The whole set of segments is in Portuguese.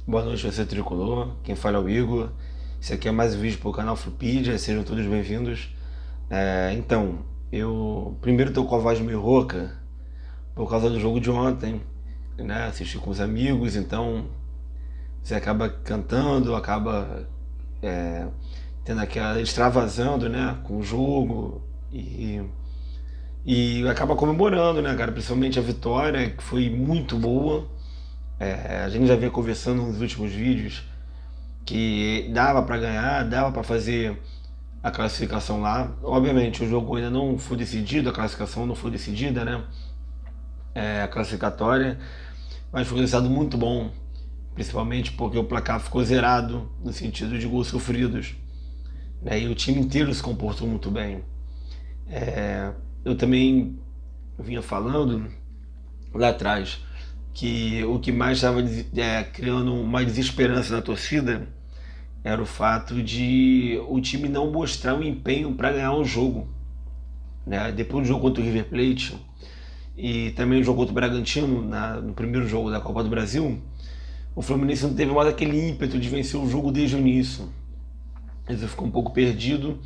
Boa noite, você tricolor. Quem fala é o Igor. Esse aqui é mais um vídeo para o canal Flupedia. Sejam todos bem-vindos. Então, eu primeiro tô com a voz meio rouca por causa do jogo de ontem, né? Assisti com os amigos, então você acaba cantando, acaba tendo aquela extravasando, né? Com o jogo e acaba comemorando, né, cara? Principalmente a vitória, que foi muito boa. A gente já vinha conversando nos últimos vídeos que dava para ganhar, dava para fazer a classificação lá. Obviamente o jogo ainda não foi decidido, a classificação não foi decidida, né? A classificatória, mas foi um resultado muito bom, principalmente porque o placar ficou zerado no sentido de gols sofridos, né? E o time inteiro se comportou muito bem. Eu também vinha falando lá atrás que o que mais estava criando uma desesperança na torcida era o fato de o time não mostrar o empenho para ganhar um jogo, né? Depois do jogo contra o River Plate e também o jogo contra o Bragantino, no primeiro jogo da Copa do Brasil, o Fluminense não teve mais aquele ímpeto de vencer o jogo desde o início. Ele ficou um pouco perdido.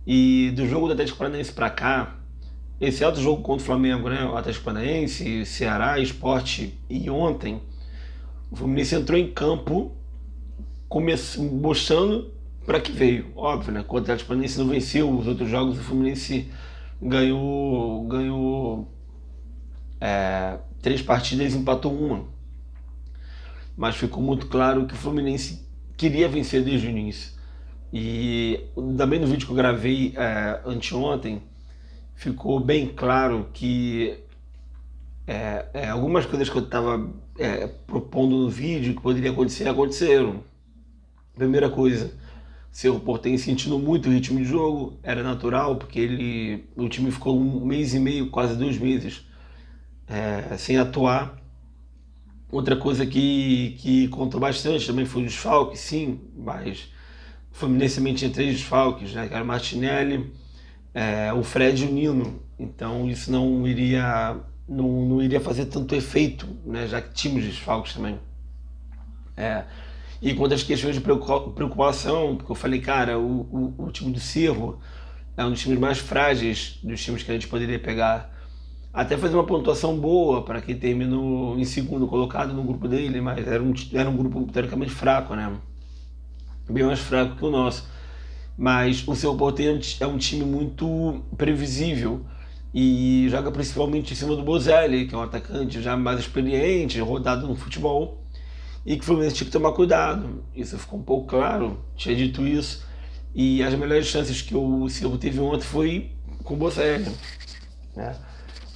E do jogo do Atlético Paranaense para cá, esse outro jogo contra o Flamengo, né? O Atlético Paranaense, Ceará, Sport e ontem, o Fluminense entrou em campo mostrando para que veio. Óbvio, né? Quando o Atlético Paranaense não venceu os outros jogos, o Fluminense ganhou 3 partidas e empatou uma. Mas ficou muito claro que o Fluminense queria vencer desde o início. E também no vídeo que eu gravei anteontem, ficou bem claro que algumas coisas que eu estava propondo no vídeo que poderia acontecer, aconteceram. Primeira coisa, Cerro Porteño sentindo muito o ritmo de jogo, era natural, porque o time ficou 1 mês e meio, quase 2 meses, sem atuar. Outra coisa que contou bastante também foi o desfalque, sim, mas o Fluminense também tinha 3 desfalques, né, que era o Martinelli, o Fred e o Nino. Então isso não iria fazer tanto efeito, né, já que tínhamos desfalques também. E quanto às questões de preocupação, porque eu falei, cara, o time do Cerro é um dos times mais frágeis dos times que a gente poderia pegar. Até fazer uma pontuação boa para quem terminou em segundo colocado no grupo dele, mas era um grupo teoricamente fraco, né? Bem mais fraco que o nosso. Mas o Cerro Porteño é um time muito previsível e joga principalmente em cima do Bozelli, que é um atacante já mais experiente, rodado no futebol, e que o Fluminense tinha que tomar cuidado. Isso ficou um pouco claro, tinha dito isso. E as melhores chances que o Cerro teve ontem foi com o Bozelli, né?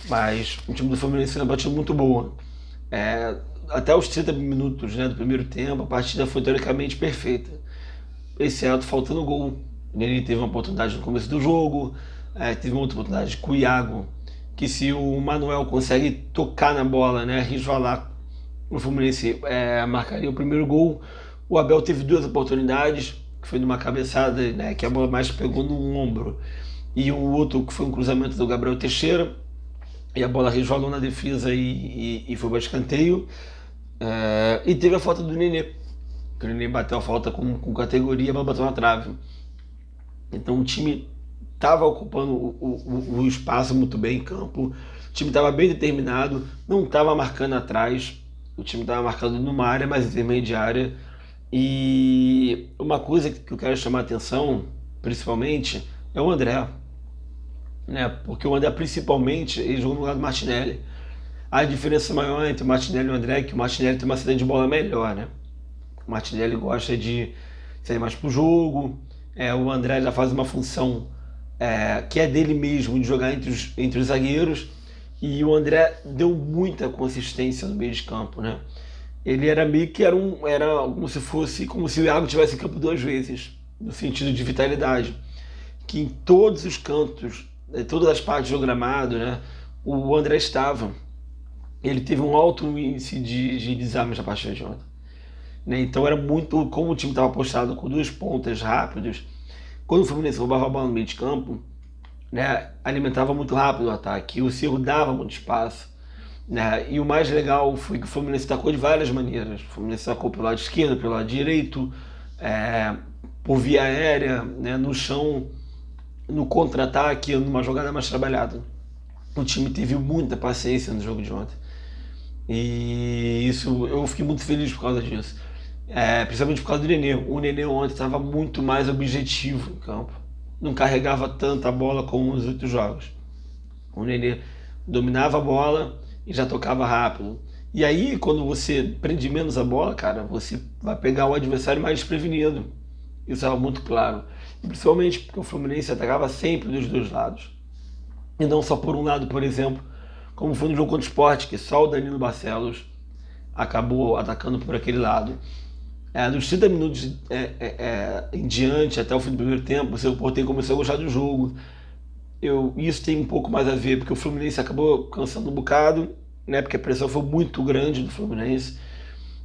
Mas o time do Fluminense foi uma partida muito boa. Até os 30 minutos, né, do primeiro tempo, a partida foi teoricamente perfeita, exceto faltando gol. Ele teve uma oportunidade no começo do jogo, teve uma outra oportunidade com o Iago, que se o Manuel consegue tocar na bola, né, resvalar, o Fluminense marcaria o primeiro gol. O Abel teve 2 oportunidades, que foi numa cabeçada, né, que a bola mais pegou no ombro, e o outro que foi um cruzamento do Gabriel Teixeira, e a bola resvalou na defesa e foi para escanteio. E teve a falta do Nenê, que o Nenê bateu a falta com categoria, a bola bateu na trave. Então o time estava ocupando o espaço muito bem em campo, o time estava bem determinado, não estava marcando atrás, o time estava marcando numa área mais intermediária. E uma coisa que eu quero chamar a atenção, principalmente, é o André, né? Porque o André, principalmente, ele jogou no lugar do Martinelli. A diferença maior entre o Martinelli e o André é que o Martinelli tem uma saída de bola melhor, né? O Martinelli gosta de sair mais pro jogo, o André já faz uma função que é dele mesmo, de jogar entre os zagueiros, e o André deu muita consistência no meio de campo, né? Ele era meio que era como se o Iago tivesse em campo 2 vezes, no sentido de vitalidade, que em todos os cantos, em todas as partes do gramado, né, o André estava. Ele teve um alto índice de desarmes na partida de ontem, né? Então era muito, como o time estava postado com 2 pontas rápidos, quando o Fluminense roubava a bola no meio de campo, né, alimentava muito rápido o ataque, e o Cerro dava muito espaço. né? E o mais legal foi que o Fluminense atacou de várias maneiras. O Fluminense atacou pelo lado esquerdo, pelo lado direito, é, por via aérea, né? No chão, no contra-ataque, numa jogada mais trabalhada. O time teve muita paciência no jogo de ontem. E isso eu fiquei muito feliz por causa disso. Principalmente por causa do Nenê. O Nenê ontem estava muito mais objetivo em campo. Não carregava tanta bola como nos outros jogos. O Nenê dominava a bola e já tocava rápido. E aí, quando você prende menos a bola, cara, você vai pegar o adversário mais desprevenido. Isso estava muito claro. E principalmente porque o Fluminense atacava sempre dos dois lados. E não só por um lado, por exemplo, como foi no jogo contra o Sport, que só o Danilo Barcelos acabou atacando por aquele lado. Dos 30 minutos em diante, até o fim do primeiro tempo, o seu Porteiro começou a gostar do jogo. Isso tem um pouco mais a ver, porque o Fluminense acabou cansando um bocado, né, porque a pressão foi muito grande do Fluminense,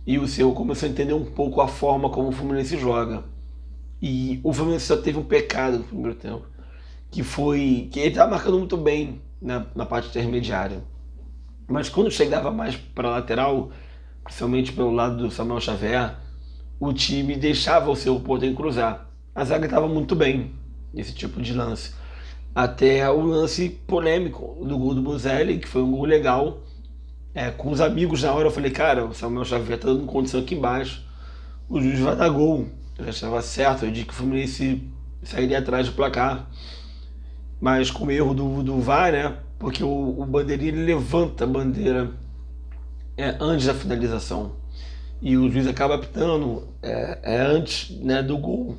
e o seu começou a entender um pouco a forma como o Fluminense joga. E o Fluminense só teve um pecado no primeiro tempo, que foi que ele estava marcando muito bem na parte intermediária. Mas quando chegava mais para a lateral, principalmente pelo lado do Samuel Xavier, o time deixava o seu Porteiro cruzar. A zaga estava muito bem nesse tipo de lance. Até o lance polêmico do gol do Bozelli, que foi um gol legal. Com os amigos na hora eu falei, cara, o Samuel Xavier tá dando condição aqui embaixo. O juiz vai dar gol. Eu já estava certo, eu disse que o Fluminense sairia atrás do placar. Mas com o erro do VAR, né? Porque o bandeirinha ele levanta a bandeira antes da finalização. E o juiz acaba apitando antes, né, do gol.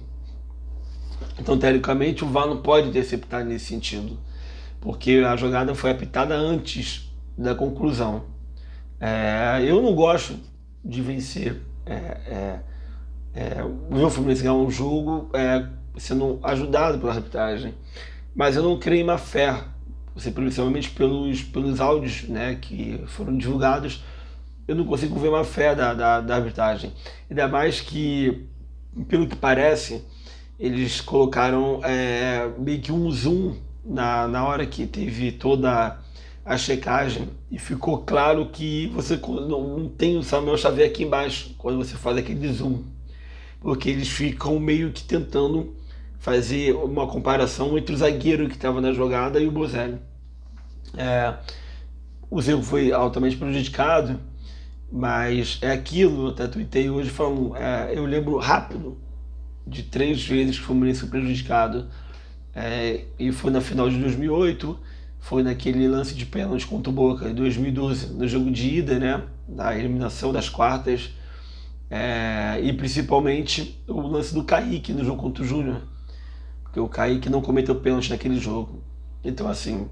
Então, teoricamente, o VAR não pode interceptar nesse sentido, porque a jogada foi apitada antes da conclusão. Eu não gosto de vencer, ver o Fluminense ganhar um jogo sendo ajudado pela arbitragem, mas eu não creio em má fé, principalmente pelos áudios, né, que foram divulgados. Eu não consigo ver má fé da arbitragem, ainda mais que, pelo que parece, eles colocaram meio que um zoom na hora que teve toda a checagem e ficou claro que você não tem o Samuel Xavier aqui embaixo quando você faz aquele zoom, porque eles ficam meio que tentando fazer uma comparação entre o zagueiro que estava na jogada e o Bozelli. O Zé foi altamente prejudicado, mas é aquilo, eu até tuitei hoje falando, eu lembro rápido de 3 vezes que o Fluminense foi prejudicado, e foi na final de 2008, foi naquele lance de pênalti contra o Boca em 2012, no jogo de ida, né, da eliminação das quartas, e principalmente o lance do Kaique no jogo contra o Júnior, porque o Kaique não cometeu pênalti naquele jogo. Então, assim,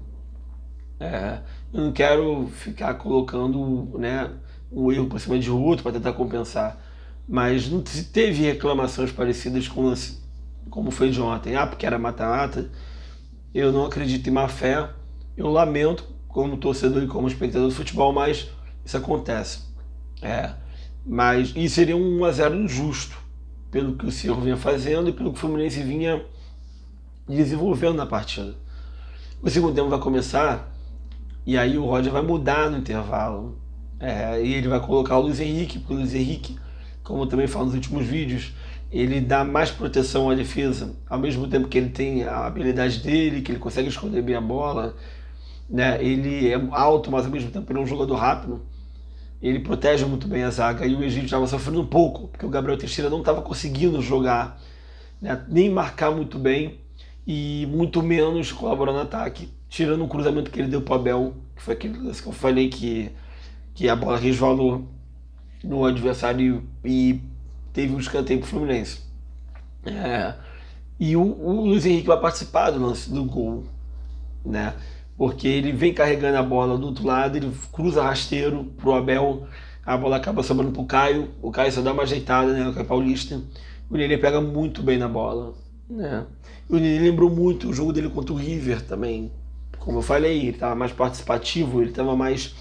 eu não quero ficar colocando, né, um erro por cima de outro para tentar compensar, mas não se teve reclamações parecidas com o lance como foi de ontem. Porque era mata-mata. Eu não acredito em má fé. Eu lamento como torcedor e como espectador de futebol, mas isso acontece. Mas isso seria um 1-0 injusto, pelo que o Cerro vinha fazendo e pelo que o Fluminense vinha desenvolvendo na partida. O segundo tempo vai começar e aí o Roger vai mudar no intervalo. E ele vai colocar o Luiz Henrique, porque o Luiz Henrique, como eu também falo nos últimos vídeos, ele dá mais proteção à defesa, ao mesmo tempo que ele tem a habilidade dele, que ele consegue esconder bem a bola, né? Ele é alto, mas ao mesmo tempo ele é um jogador rápido, ele protege muito bem a zaga, e o Egídio estava sofrendo um pouco, porque o Gabriel Teixeira não estava conseguindo jogar, né, nem marcar muito bem, e muito menos colaborar no ataque, tirando um cruzamento que ele deu para o Abel, que foi aquele lance que eu falei que a bola resvalou no adversário e teve um escanteio para o Fluminense. E o Luiz Henrique vai participar do lance do gol, né? Porque ele vem carregando a bola do outro lado, ele cruza rasteiro pro Abel, a bola acaba sobrando pro Caio, o Caio só dá uma ajeitada, né? O Caio Paulista. O Nenê pega muito bem na bola, né? E o Nenê lembrou muito o jogo dele contra o River também. Como eu falei, ele estava mais participativo, ele estava mais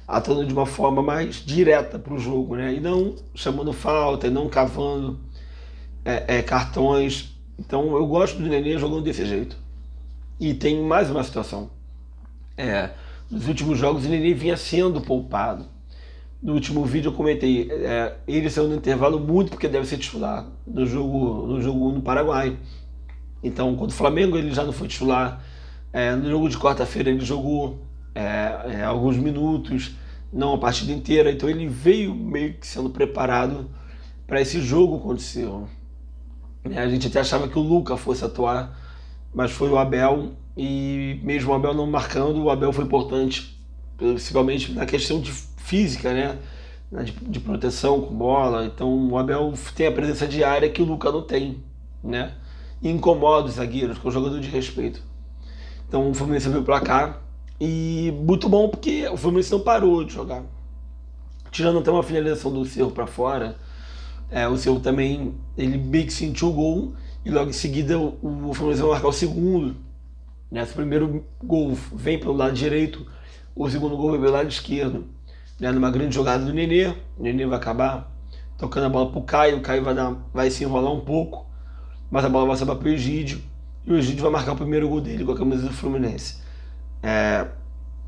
atuando de uma forma mais direta para o jogo, né? E não chamando falta, e não cavando cartões. Então eu gosto do Nenê jogando desse jeito. E tem mais uma situação. nos últimos jogos o Nenê vinha sendo poupado. No último vídeo eu comentei, ele saiu no intervalo muito porque deve ser titular no jogo no Paraguai. Então, contra o Flamengo ele já não foi titular. No jogo de quarta-feira ele jogou alguns minutos, não a partida inteira. Então ele veio meio que sendo preparado para esse jogo contra o Cerro. A gente até achava que o Luca fosse atuar, mas foi o Abel. E mesmo o Abel não marcando, o Abel foi importante, principalmente na questão de física, né? De proteção com bola. Então o Abel tem a presença diária que o Luca não tem, né? E incomoda os zagueiros, que é um jogador de respeito. Então o Fluminense abriu o placar e muito bom porque o Fluminense não parou de jogar. Tirando até uma finalização do Cerro para fora, o Cerro também, ele meio que sentiu o gol e logo em seguida o Fluminense vai marcar o segundo. Né? O primeiro gol vem pelo lado direito, o segundo gol vem pelo lado esquerdo. Né? Numa grande jogada do Nenê, o Nenê vai acabar tocando a bola pro Caio, o Caio vai se enrolar um pouco, mas a bola vai sobrar pro Egídio, e o Egídio vai marcar o primeiro gol dele com a camisa do Fluminense.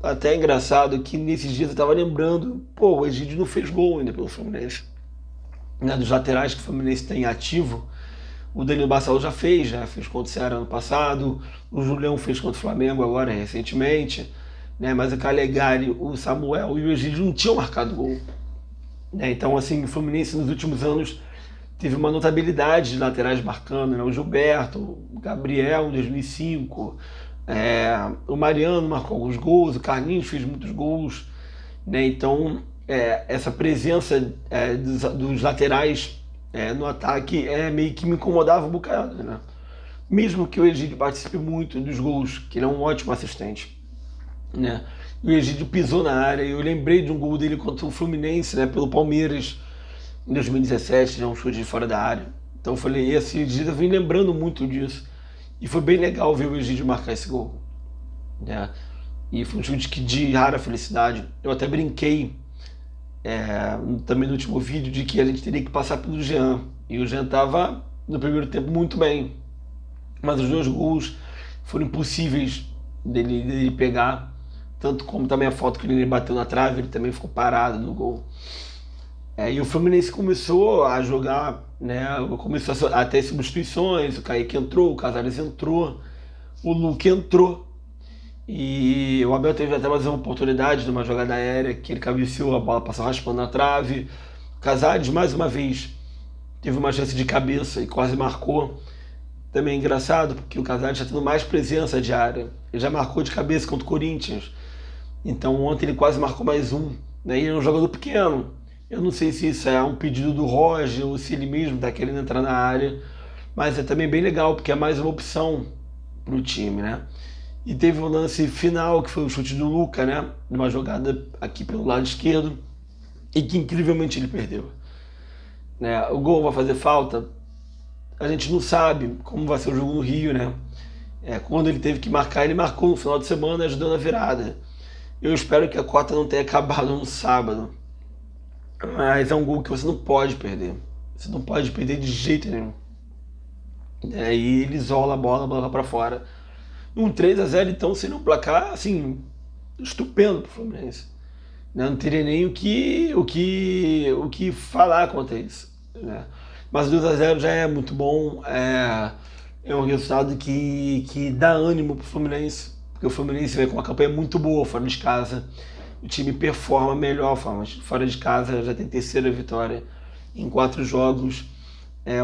Até é engraçado que nesses dias eu tava lembrando, o Egídio não fez gol ainda pelo Fluminense. Né, dos laterais que o Fluminense tem ativo, o Danilo Barcelos já fez contra o Ceará ano passado, o Julião fez contra o Flamengo agora recentemente, né, mas o Calegari, o Samuel e o Egídio não tinham marcado gol. Né, então assim, o Fluminense nos últimos anos teve uma notabilidade de laterais marcando, né, o Gilberto, o Gabriel em 2005, o Mariano marcou alguns gols, o Carlinhos fez muitos gols, né, então essa presença dos laterais no ataque meio que me incomodava um bocado, né? Mesmo que o Egídio participe muito dos gols, que ele é um ótimo assistente, né? E o Egídio pisou na área, eu lembrei de um gol dele contra o Fluminense, né, pelo Palmeiras, em 2017, né, um chute de fora da área. Então eu falei, esse Egídio, eu vim lembrando muito disso. E foi bem legal ver o Egídio marcar esse gol, né? E foi um chute de rara felicidade. Eu até brinquei também no último vídeo de que a gente teria que passar pelo Jean. E o Jean estava no primeiro tempo muito bem, mas os dois gols foram impossíveis dele pegar, tanto como também a foto que ele bateu na trave, ele também ficou parado no gol. E o Fluminense começou a jogar, né, começou a ter substituições, o Kaique entrou, o Casares entrou, o Luque entrou. E o Abel teve até mais uma oportunidade de uma jogada aérea que ele cabeceou, a bola passou raspando na trave. O Casares, mais uma vez, teve uma chance de cabeça e quase marcou. Também é engraçado, porque o Casares está tendo mais presença de área. Ele já marcou de cabeça contra o Corinthians. Então ontem ele quase marcou mais um. Né? E ele é um jogador pequeno. Eu não sei se isso é um pedido do Roger ou se ele mesmo está querendo entrar na área. Mas é também bem legal, porque é mais uma opção para o time, né? E teve o lance final, que foi o chute do Luca, né? Numa jogada aqui pelo lado esquerdo, e que incrivelmente ele perdeu. Né? O gol vai fazer falta? A gente não sabe como vai ser o jogo no Rio, né? Quando ele teve que marcar, ele marcou no final de semana, ajudando a virada. Eu espero que a cota não tenha acabado no sábado. Mas é um gol que você não pode perder. Você não pode perder de jeito nenhum. E ele isola a bola vai pra fora. Um 3-0 então seria um placar assim estupendo pro Fluminense. Não teria nem o que falar quanto a isso, né? Mas 2-0 já é muito bom, é um resultado que dá ânimo pro Fluminense, porque o Fluminense vem com uma campanha muito boa fora de casa, o time performa melhor fora de casa, já tem terceira vitória em 4 jogos.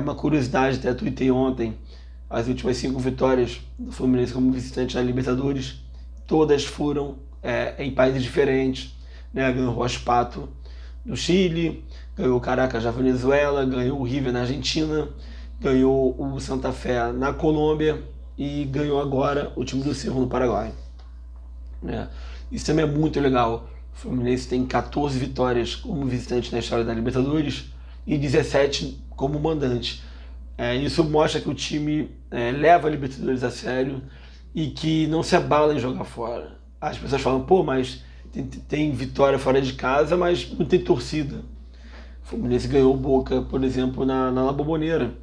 Uma curiosidade, até tuitei ontem, as últimas 5 vitórias do Fluminense como visitante na Libertadores, todas foram em países diferentes, né? Ganhou o Rospato do Chile, ganhou o Caracas da Venezuela, ganhou o River na Argentina, ganhou o Santa Fé na Colômbia e ganhou agora o time do Cerro no Paraguai. Isso também é muito legal. O Fluminense tem 14 vitórias como visitante na história da Libertadores e 17 como mandante. Isso mostra que o time leva a Libertadores a sério e que não se abala em jogar fora. As pessoas falam, mas tem vitória fora de casa, mas não tem torcida. O Fluminense ganhou o Boca, por exemplo, na La Bombonera,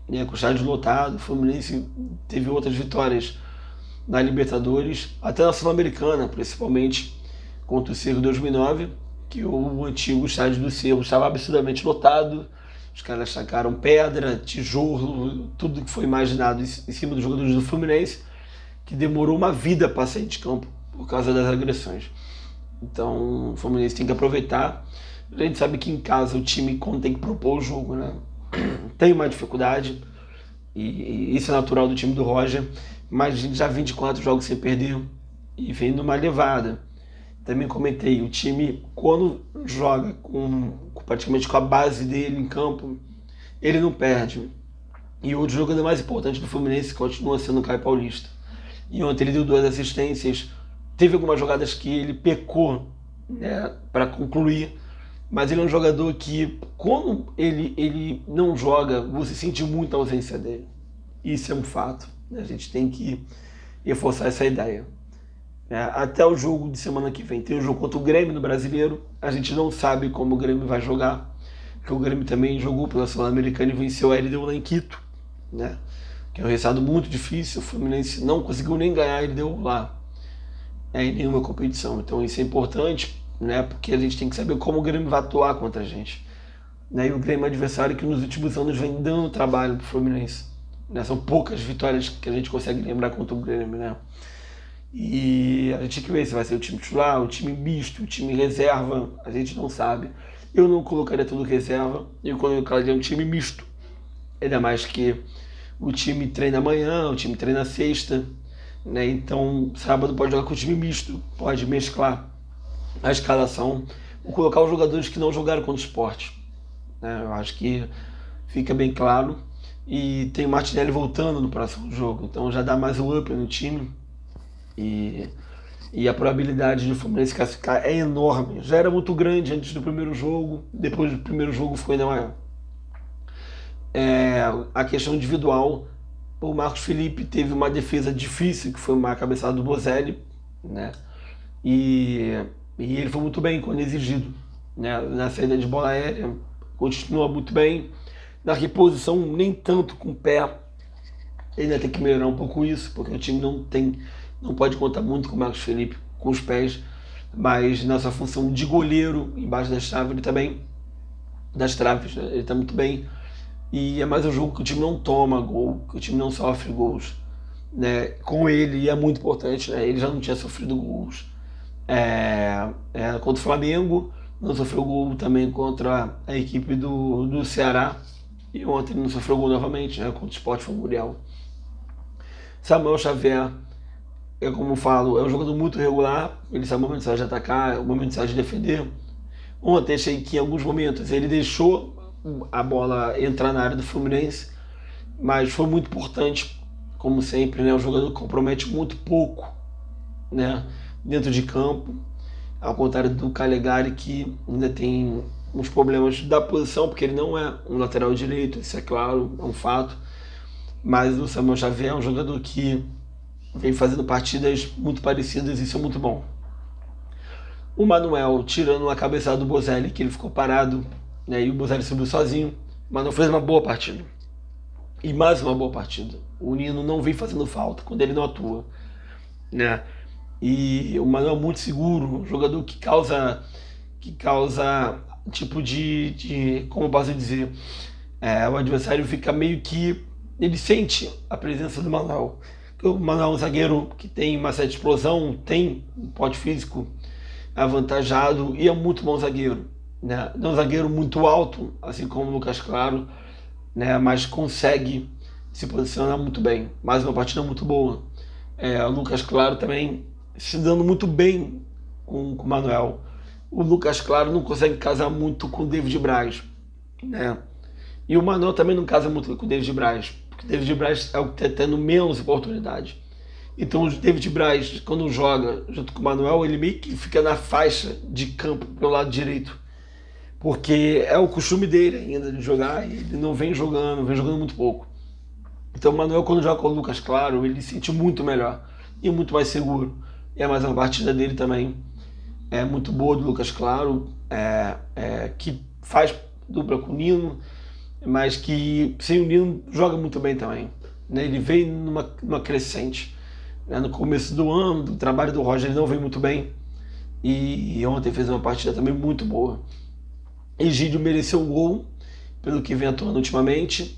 com o estádio lotado. O Fluminense teve outras vitórias na Libertadores, até na Sul-Americana, principalmente, contra o Cerro 2009, que o antigo estádio do Cerro estava absurdamente lotado. Os caras tacaram pedra, tijolo, tudo que foi imaginado em cima dos jogadores do Fluminense, que demorou uma vida para sair de campo por causa das agressões. Então o Fluminense tem que aproveitar. A gente sabe que em casa o time, quando tem que propor o jogo, né, tem uma dificuldade, e isso é natural do time do Roger, mas a gente já 24 jogos sem perder e vem numa levada. Também comentei, o time, quando joga praticamente com a base dele em campo, ele não perde. E o jogador mais importante do Fluminense continua sendo o Caio Paulista. E ontem ele deu 2 assistências, teve algumas jogadas que ele pecou, né, para concluir, mas ele é um jogador que, quando ele não joga, você sente muito a ausência dele. Isso é um fato, né? A gente tem que reforçar essa ideia. Até o jogo de semana que vem tem um jogo contra o Grêmio no Brasileiro. A gente não sabe como o Grêmio vai jogar, porque o Grêmio também jogou pela Sul-Americana e venceu a LDU lá em Quito, né? Que é um resultado muito difícil. O Fluminense não conseguiu nem ganhar a LDU lá, em nenhuma competição. Então isso é importante, né? Porque a gente tem que saber como o Grêmio vai atuar contra a gente, né? E o Grêmio é um adversário que nos últimos anos vem dando trabalho pro Fluminense, né? São poucas vitórias que a gente consegue lembrar contra o Grêmio, né? E a gente tem que ver se vai ser o time titular, o time misto, o time reserva, a gente não sabe. Eu não colocaria tudo reserva, eu colocaria um time misto. Ainda mais que o time treina amanhã, o time treina sexta, né? Então sábado pode jogar com o time misto, pode mesclar a escalação, ou colocar os jogadores que não jogaram contra o Sport, né? Eu acho que fica bem claro. E tem o Martinelli voltando no próximo jogo, então já dá mais um up no time. E a probabilidade de o Fluminense classificar é enorme. Já era muito grande antes do primeiro jogo, depois do primeiro jogo ficou ainda maior. A questão individual, o Marcos Felipe teve uma defesa difícil, que foi uma cabeçada do Bozelli, né? E ele foi muito bem quando exigido, né? Na saída de bola aérea, continua muito bem. Na reposição, nem tanto com o pé. Ele ainda tem que melhorar um pouco isso, porque o time não pode contar muito com o Marcos Felipe com os pés, mas nessa função de goleiro embaixo das traves, ele também, das traves, né? Ele está muito bem. E é mais um jogo que o time não toma gol, que o time não sofre gols, né? Com ele é muito importante, né? Ele já não tinha sofrido gols contra o Flamengo, não sofreu gol também contra a equipe do Ceará, e ontem ele não sofreu gol novamente, né? Contra o Sport foi um Muriel. Samuel Xavier, como eu falo, é um jogador muito regular, ele sabe o momento de atacar, o momento de defender. Ontem achei que em alguns momentos ele deixou a bola entrar na área do Fluminense, mas foi muito importante, como sempre, né? Um jogador que compromete muito pouco, né, dentro de campo, ao contrário do Calegari, que ainda tem uns problemas da posição, porque ele não é um lateral direito, isso é claro, é um fato. Mas o Samuel Xavier é um jogador que vem fazendo partidas muito parecidas, e isso é muito bom. O Manuel, tirando a cabeçada do Bozelli, que ele ficou parado, né, e o Bozelli subiu sozinho, o Manuel fez uma boa partida. E mais uma boa partida. O Nino não vem fazendo falta quando ele não atua, né? E o Manuel é muito seguro, um jogador que causa tipo como eu posso dizer, o adversário fica meio que, ele sente a presença do Manuel. O Manuel é um zagueiro que tem uma certa explosão, tem um porte físico avantajado e é muito bom zagueiro, né? Não é um zagueiro muito alto, assim como o Lucas Claro, né? Mas consegue se posicionar muito bem. Mais uma partida muito boa. O Lucas Claro também se dando muito bem com o Manuel. O Lucas Claro não consegue casar muito com o David Braz, né? E o Manuel também não casa muito com o David Braz, porque o David Braz é o que está tendo menos oportunidade. Então o David Braz, quando joga junto com o Manuel, ele meio que fica na faixa de campo pelo lado direito, porque é o costume dele ainda de jogar, e ele não vem jogando muito pouco. Então o Manuel, quando joga com o Lucas Claro, ele se sente muito melhor e muito mais seguro. E é mais uma partida dele também é muito boa, do Lucas Claro, que faz dupla com o Nino, mas que sem o Nino joga muito bem também, né? Ele vem numa crescente, né? No começo do ano, do trabalho do Roger, ele não vem muito bem, e ontem fez uma partida também muito boa. Egídio mereceu o gol, pelo que vem atuando ultimamente.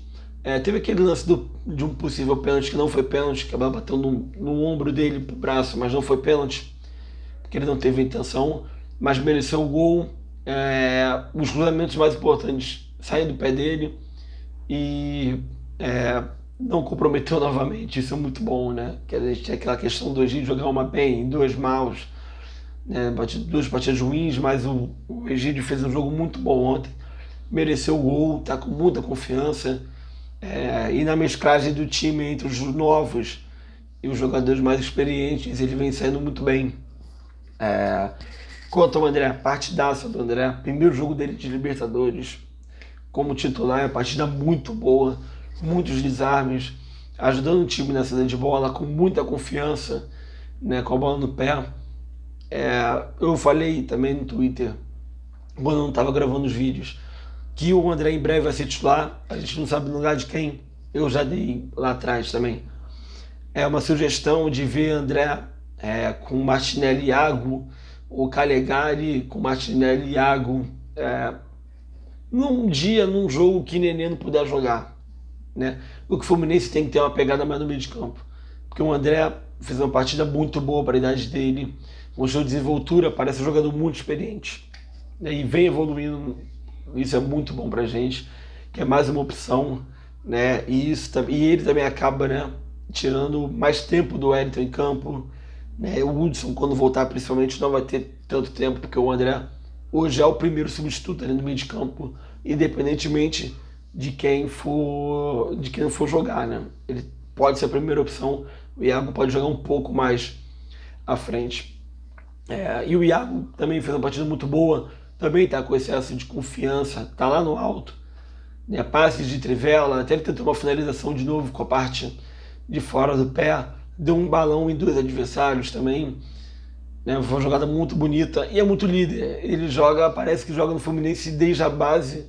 Teve aquele lance de um possível pênalti que não foi pênalti, que acabou batendo no ombro dele, pro braço, mas não foi pênalti, porque ele não teve intenção, mas mereceu o gol. Os cruzamentos mais importantes saem do pé dele e não comprometeu novamente, isso é muito bom, né? Que a gente tem aquela questão do Egídio jogar uma bem, duas maus, né? Duas partidas ruins, mas o Egídio fez um jogo muito bom ontem, mereceu o gol, tá com muita confiança. E na mesclagem do time entre os novos e os jogadores mais experientes, ele vem saindo muito bem. Quanto ao André, partidaça do André, primeiro jogo dele de Libertadores como titular, é uma partida muito boa, muitos desarmes, ajudando o time na saída de bola com muita confiança, né, com a bola no pé. Eu falei também no Twitter, quando eu não estava gravando os vídeos, que o André em breve vai ser titular, a gente não sabe no lugar de quem, eu já dei lá atrás também. É uma sugestão de ver André com Martinelli e Iago, ou Calegari com Martinelli e Iago, num jogo que Nenê não puder jogar, né? O que o Fluminense tem que ter uma pegada mais no meio de campo, porque o André fez uma partida muito boa para a idade dele, mostrou desenvoltura, parece um jogador muito experiente, né? E vem evoluindo, isso é muito bom para a gente, que é mais uma opção, né? E ele também acaba, né, tirando mais tempo do Wellington em campo, né? O Hudson, quando voltar, principalmente, não vai ter tanto tempo, porque o André hoje é o primeiro substituto ali no meio de campo, independentemente de quem for jogar, né? Ele pode ser a primeira opção, o Iago pode jogar um pouco mais à frente. E o Iago também fez uma partida muito boa, também está com excesso de confiança, está lá no alto, né? Passes de trivela, até ele tentou uma finalização de novo com a parte de fora do pé, deu um balão em dois adversários também, né? Foi uma jogada muito bonita e é muito líder. Ele parece que joga no Fluminense desde a base.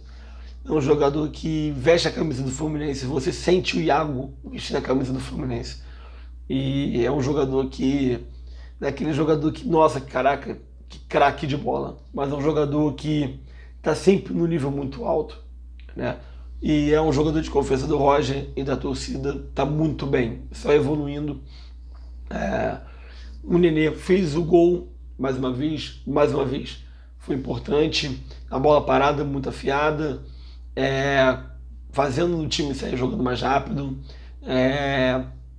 É um jogador que veste a camisa do Fluminense, você sente o Iago vestindo a camisa do Fluminense. E é um jogador daquele jogador que, nossa, caraca, que craque de bola, mas é um jogador que está sempre no nível muito alto, né? E é um jogador de confiança do Roger e da torcida, está muito bem, só evoluindo. O Nenê fez o gol mais uma vez, foi importante, a bola parada muito afiada, fazendo o time sair jogando mais rápido,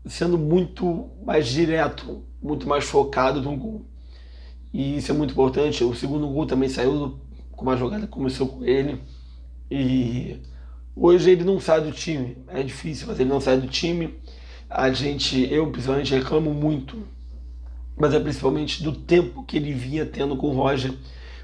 sendo muito mais direto, muito mais focado no gol. E isso é muito importante. O segundo gol também saiu com uma jogada que começou com ele. E hoje ele não sai do time. É difícil, mas ele não sai do time. Eu principalmente reclamo muito, mas é principalmente do tempo que ele vinha tendo com o Roger.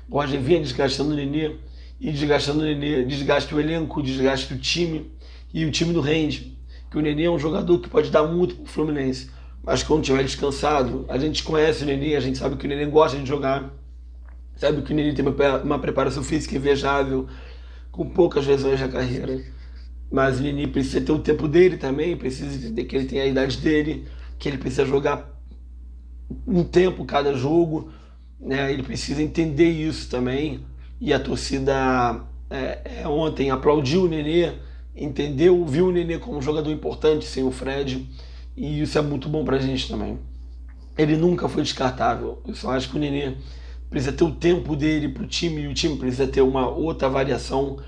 O Roger vinha desgastando o Nenê, e desgastando o Nenê, desgasta o elenco, desgasta o time, e o time não rende. Que o Nenê é um jogador que pode dar muito pro Fluminense, mas quando estiver descansado, a gente conhece o Nenê, a gente sabe que o Nenê gosta de jogar, sabe que o Nenê tem uma preparação física invejável, com poucas lesões na carreira. Mas o Nenê precisa ter o tempo dele também, precisa entender que ele tem a idade dele, que ele precisa jogar um tempo cada jogo, né? Ele precisa entender isso também. E a torcida ontem aplaudiu o Nenê, entendeu, viu o Nenê como um jogador importante sem o Fred, e isso é muito bom pra gente também. Ele nunca foi descartável. Eu só acho que o Nenê precisa ter o tempo dele pro time, e o time precisa ter uma outra variação,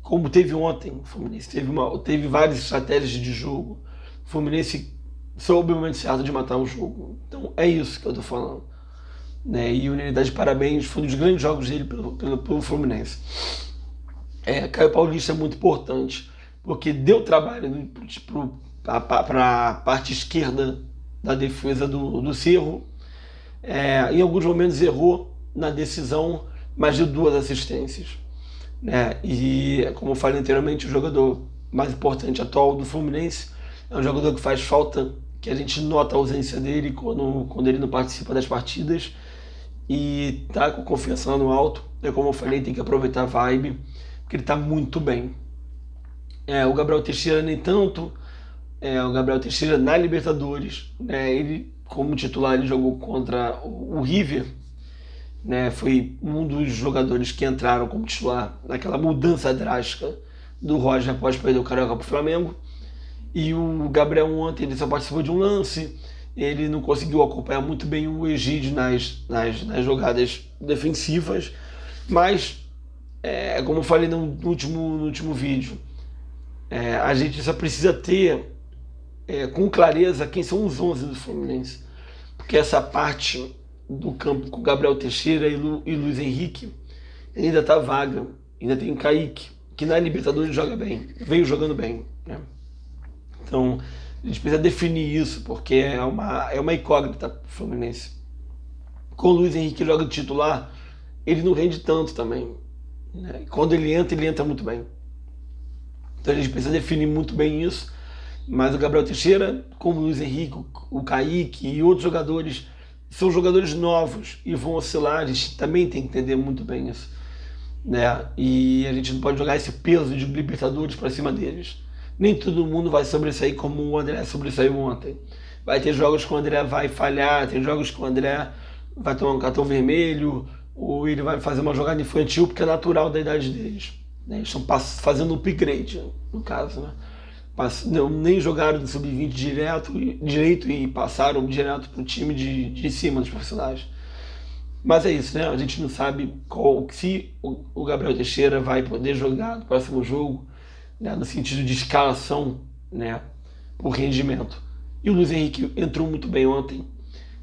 como teve ontem. O Fluminense teve várias estratégias de jogo. O Fluminense soube o momento certo de matar o jogo. Então é isso que eu tô falando, né? E o Nenê dá de parabéns, foi um dos grandes jogos dele pelo Fluminense. Caio Paulista é muito importante, porque deu trabalho para a parte esquerda da defesa do Cerro. Em alguns momentos errou na decisão, mas deu 2 assistências, né? E como eu falei anteriormente, o jogador mais importante atual do Fluminense é um jogador que faz falta, que a gente nota a ausência dele quando ele não participa das partidas, e tá com confiança lá no alto. Como eu falei, tem que aproveitar a vibe, porque ele tá muito bem. O Gabriel Teixeira nem tanto. O Gabriel Teixeira na Libertadores, né, ele como titular ele jogou contra o River, né? Foi um dos jogadores que entraram como titular naquela mudança drástica do Roger após perder o Carioca para o Flamengo. E o Gabriel ontem ele só participou de um lance, ele não conseguiu acompanhar muito bem o Egídio nas jogadas defensivas, mas, como eu falei no último vídeo, a gente só precisa ter com clareza quem são os 11 do Fluminense, porque essa parte do campo com Gabriel Teixeira e Luiz Henrique ainda está vaga, ainda tem Kaique, que na Libertadores joga bem, veio jogando bem, né? Então a gente precisa definir isso, porque é uma incógnita para o Fluminense. Com o Luiz Henrique joga de titular, ele não rende tanto também, né? E quando ele entra muito bem. Então a gente precisa definir muito bem isso. Mas o Gabriel Teixeira, como o Luiz Henrique, o Kaique e outros jogadores, são jogadores novos e vão oscilar. A gente também tem que entender muito bem isso, né? E a gente não pode jogar esse peso de Libertadores para cima deles. Nem todo mundo vai sobressair como o André sobressaiu ontem. Vai ter jogos que o André vai falhar, tem jogos que o André vai tomar um cartão vermelho, ou ele vai fazer uma jogada infantil, porque é natural da idade deles, né? Eles estão fazendo um upgrade, no caso, né? Nem jogaram do sub-20 direito e passaram direto para o time de cima dos profissionais. Mas é isso, né? A gente não sabe se o Gabriel Teixeira vai poder jogar no próximo jogo, né, no sentido de escalação, né, por rendimento. E o Luiz Henrique entrou muito bem ontem,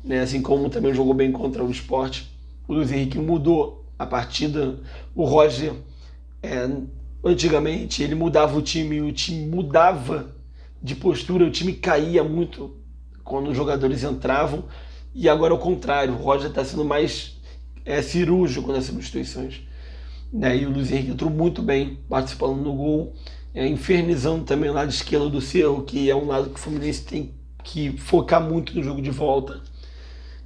né, assim como também jogou bem contra o Sport. O Luiz Henrique mudou a partida. O Roger, antigamente, ele mudava o time mudava de postura, o time caía muito quando os jogadores entravam, e agora é o contrário, o Roger está sendo mais cirúrgico nas substituições, né, e o Luiz Henrique entrou muito bem, participando no gol, infernizando também o lado esquerdo do Cerro, que é um lado que o Fluminense tem que focar muito no jogo de volta,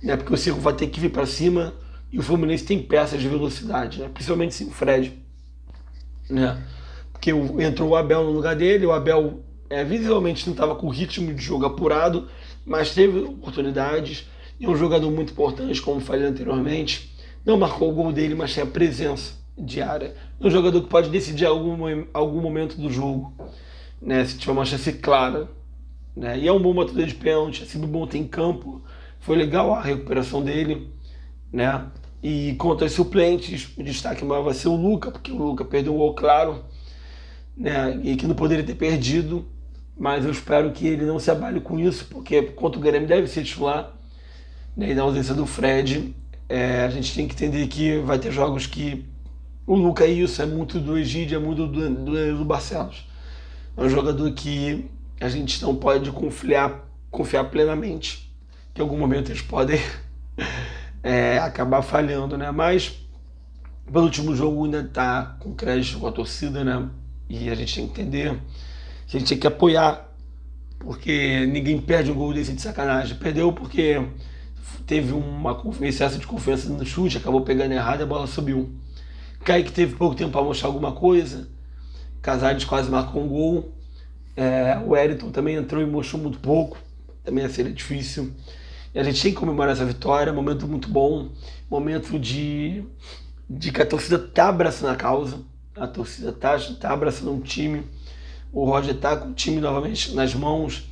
né, porque o Cerro vai ter que vir para cima e o Fluminense tem peças de velocidade, né, principalmente sem o Fred, né, porque entrou o Abel no lugar dele. O Abel visivelmente não estava com o ritmo de jogo apurado, mas teve oportunidades, e é um jogador muito importante, como falei anteriormente. Não marcou o gol dele, mas tem a presença diária. É um jogador que pode decidir algum momento do jogo, né, se tiver uma chance clara, né? E é um bom batedor de pênalti, é sempre bom ter em campo. Foi legal a recuperação dele, né? E contra os suplentes, o destaque maior vai ser o Luca, porque o Luca perdeu um gol claro, né, e que não poderia ter perdido, mas eu espero que ele não se abale com isso, porque contra o Grêmio deve ser titular, né, e na ausência do Fred, a gente tem que entender que vai ter jogos que o Luca é isso, é muito do Egídio, é muito do Barcelos. É um jogador que a gente não pode confiar plenamente, que em algum momento eles podem acabar falhando, né? Mas pelo último jogo ainda está com crédito com a torcida, né? E a gente tem que entender que a gente tem que apoiar, porque ninguém perde um gol desse de sacanagem. Perdeu porque teve um excesso de confiança no chute, acabou pegando errado e a bola subiu. Kaique teve pouco tempo para mostrar alguma coisa, Casares quase marcou um gol, o Wellington também entrou e mostrou muito pouco, também ia ser difícil. E a gente tem que comemorar essa vitória, momento muito bom, momento de que a torcida está abraçando a causa, a torcida está abraçando um time, o Roger está com o time novamente nas mãos,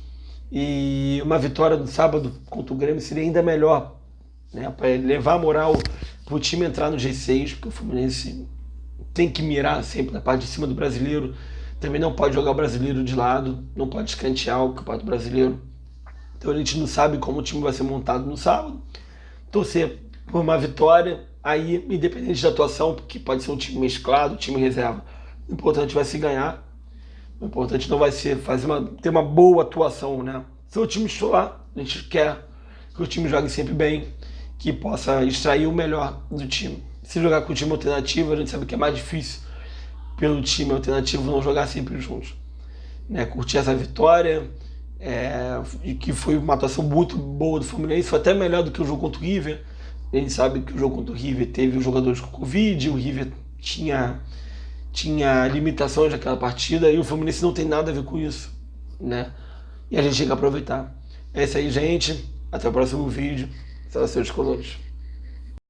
e uma vitória no sábado contra o Grêmio seria ainda melhor, né, para levar a moral para o time entrar no G6, porque o Fluminense tem que mirar sempre na parte de cima do brasileiro, também não pode jogar o brasileiro de lado, não pode escantear o campeonato brasileiro. Então a gente não sabe como o time vai ser montado no sábado. Torcer por uma vitória, aí independente da atuação, porque pode ser um time mesclado, time reserva, o importante vai se ganhar. O importante não vai ser ter uma boa atuação, né? Se o time titular, a gente quer que o time jogue sempre bem, que possa extrair o melhor do time. Se jogar com o time alternativo, a gente sabe que é mais difícil pelo time alternativo não jogar sempre juntos, né? Curtir essa vitória, que foi uma atuação muito boa do Fluminense, foi até melhor do que o jogo contra o River. A gente sabe que o jogo contra o River teve os jogadores com Covid, o River tinha limitações naquela partida, e o Fluminense não tem nada a ver com isso, né? E a gente tem que aproveitar. É isso aí, gente. Até o próximo vídeo. Saudações colores.